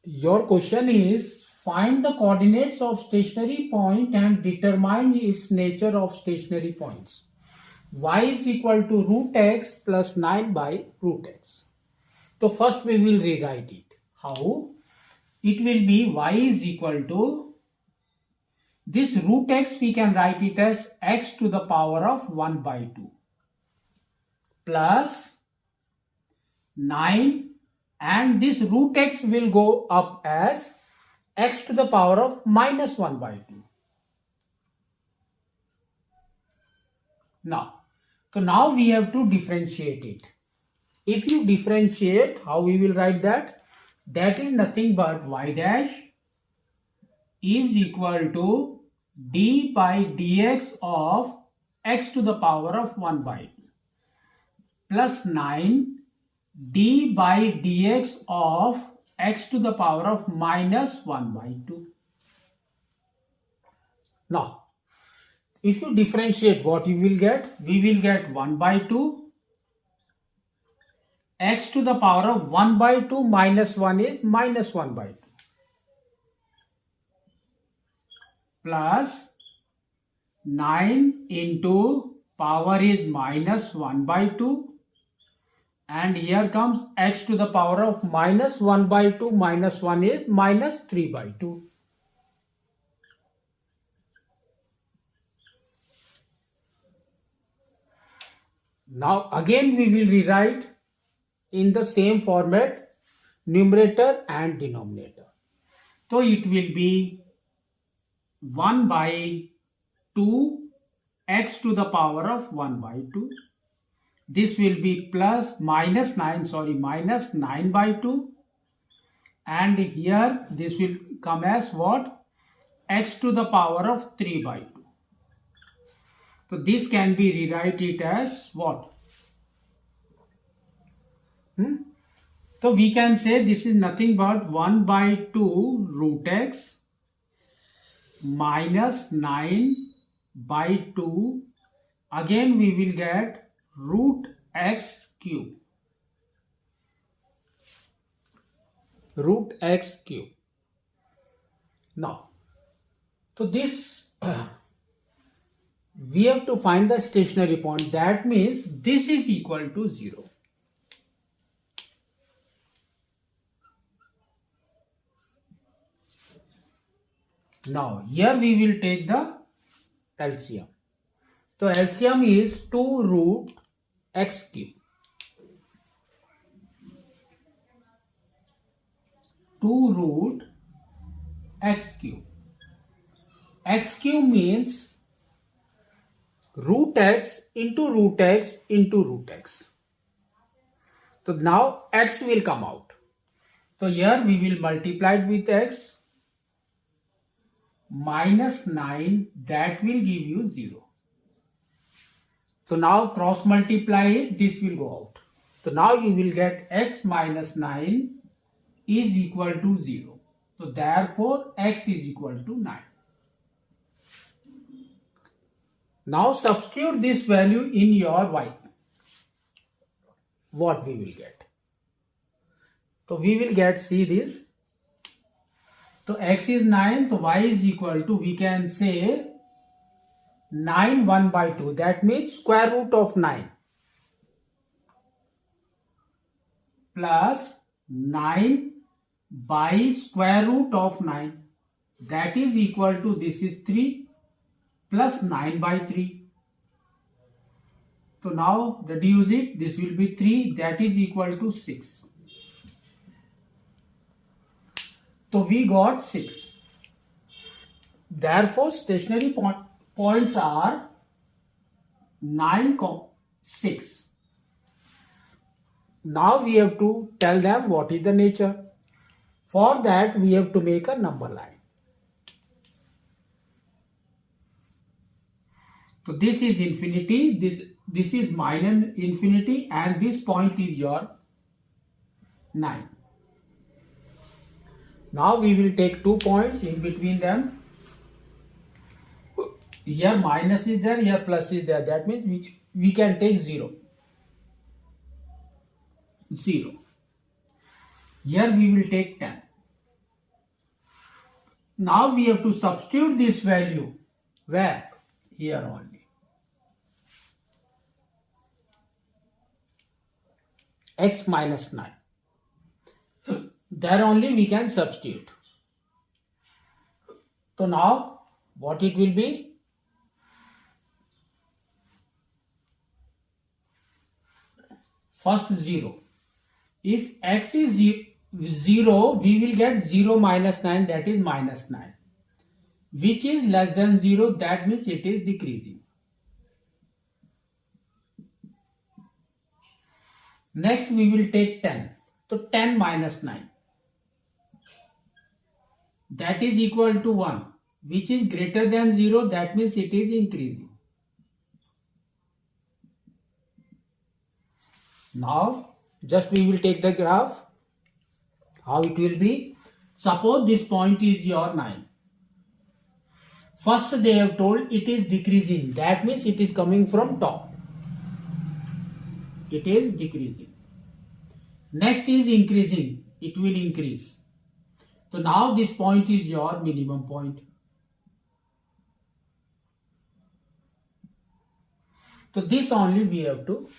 Your question is find the coordinates of stationary point and determine its nature of stationary points. Y is equal to root x plus 9 by root x. So first we will rewrite it. How? It will be y is equal to this root x, we can write it as x to the power of 1 by 2 plus 9, and this root x will go up as x to the power of minus 1 by 2. Now we have to differentiate it. If you differentiate, how we will write that? That is nothing but y dash is equal to d by dx of x to the power of 1 by 2 plus 9 d by dx of x to the power of minus 1 by 2. Now, if you differentiate, what you will get? We will get 1 by 2. X to the power of 1 by 2 minus 1 is minus 1 by 2. Plus 9 into power is minus 1 by 2. And here comes x to the power of minus 1 by 2 minus 1 is minus 3 by 2. Now again we will rewrite in the same format numerator and denominator. So it will be 1 by 2 x to the power of 1 by 2. This will be plus minus 9 by 2. And here this will come as what? X to the power of 3 by 2. So this can be rewrite as what? So we can say this is nothing but 1 by 2 root x minus 9 by 2. Again we will get root x cube. Root x cube. Now, so this we have to find the stationary point. That means this is equal to 0. Now, here we will take the LCM. So, LCM is 2 root x cube. 2 root x cube. X cube means root x into root x into root x. So now x will come out. So here we will multiply it with x. Minus 9, that will give you 0. So now cross multiply it, this will go out. So now you will get x minus 9 is equal to 0. So therefore x is equal to 9. Now substitute this value in your y. What we will get? So we will get, see this. So x is 9, so y is equal to, we can say 9 1 by 2. That means square root of 9 plus 9 by square root of 9. That is equal to, this is 3 plus 9 by 3. So now reduce it, this will be 3, that is equal to 6. So we got 6. Therefore, stationary points are 9, 6. Now we have to tell them what is the nature. For that, we have to make a number line. So this is infinity, this is minus infinity, and this point is your 9. Now we will take 2 points in between them. Here minus is there, here plus is there. That means we can take 0. 0. Here we will take 10. Now we have to substitute this value. Where? Here only. X minus 9. There only we can substitute. So now what it will be? First 0. If x is 0, we will get 0 minus 9, that is minus 9. Which is less than 0, that means it is decreasing. Next we will take 10. So 10 minus 9. That is equal to 1. Which is greater than 0, that means it is increasing. Now just we will take the graph. How it will be? Suppose this point is your 9. First they have told it is decreasing. That means it is coming from top. It is decreasing. Next is increasing. It will increase. So now this point is your minimum point. So this only we have to